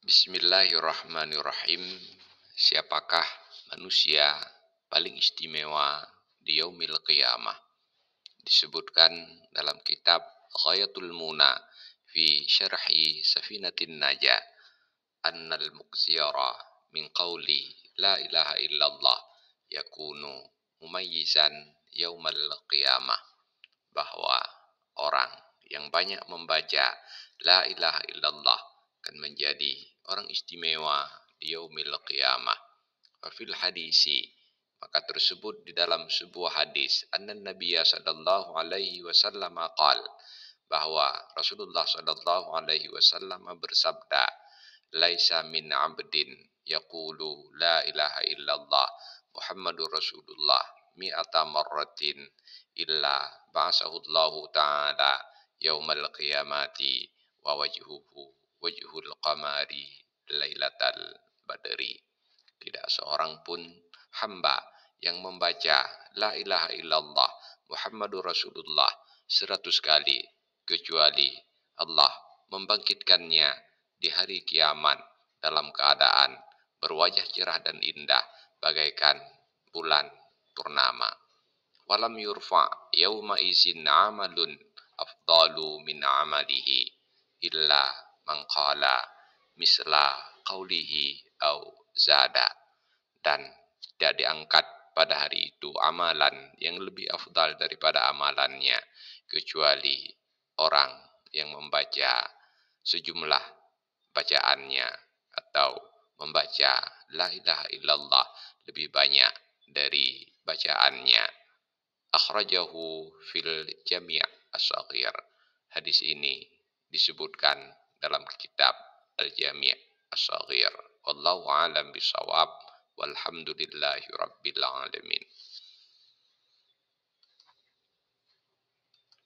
Bismillahirrahmanirrahim. Siapakah manusia paling istimewa di yaumil qiyamah? Disebutkan dalam kitab Ghayatul Muna fi syarhi Safinatin Najah annal muqsiyara min qawli la ilaha illallah yakunu mumayyizan yaumal qiyamah, bahwa orang yang banyak membaca la ilaha illallah akan menjadi orang istimewa di yaumil qiyamah. Fil hadisi, maka tersebut di dalam sebuah hadis, anna nabiyya sallallahu alaihi wasallam qala, bahwa Rasulullah sallallahu alaihi wasallam bersabda, laisa min abdin yaqulu la ilaha illallah Muhammadur Rasulullah mi'ata marratin illa ba'asahu Allah ta'ala yaumal qiyamati wa wajhuhu wajhul qamari lailatal badri. Tidak seorang pun hamba yang membaca la ilaha illallah Muhammadur Rasulullah 100 kali kecuali Allah membangkitkannya di hari kiamat dalam keadaan berwajah cerah dan indah bagaikan bulan purnama. Walam yurfa yauma izin amalun afdalu min amalihi illa man qala misla qawlihi au zada. Dan tidak diangkat pada hari itu amalan yang lebih afdal daripada amalannya kecuali orang yang membaca sejumlah bacaannya atau membaca la ilaha illallah lebih banyak dari bacaannya. Akhrajahu fil jami' as-saghir. Hadis ini disebutkan dalam kitab al-jami' as-saghir. Wallahu a'lam bishawab. Walhamdulillahi rabbil alamin.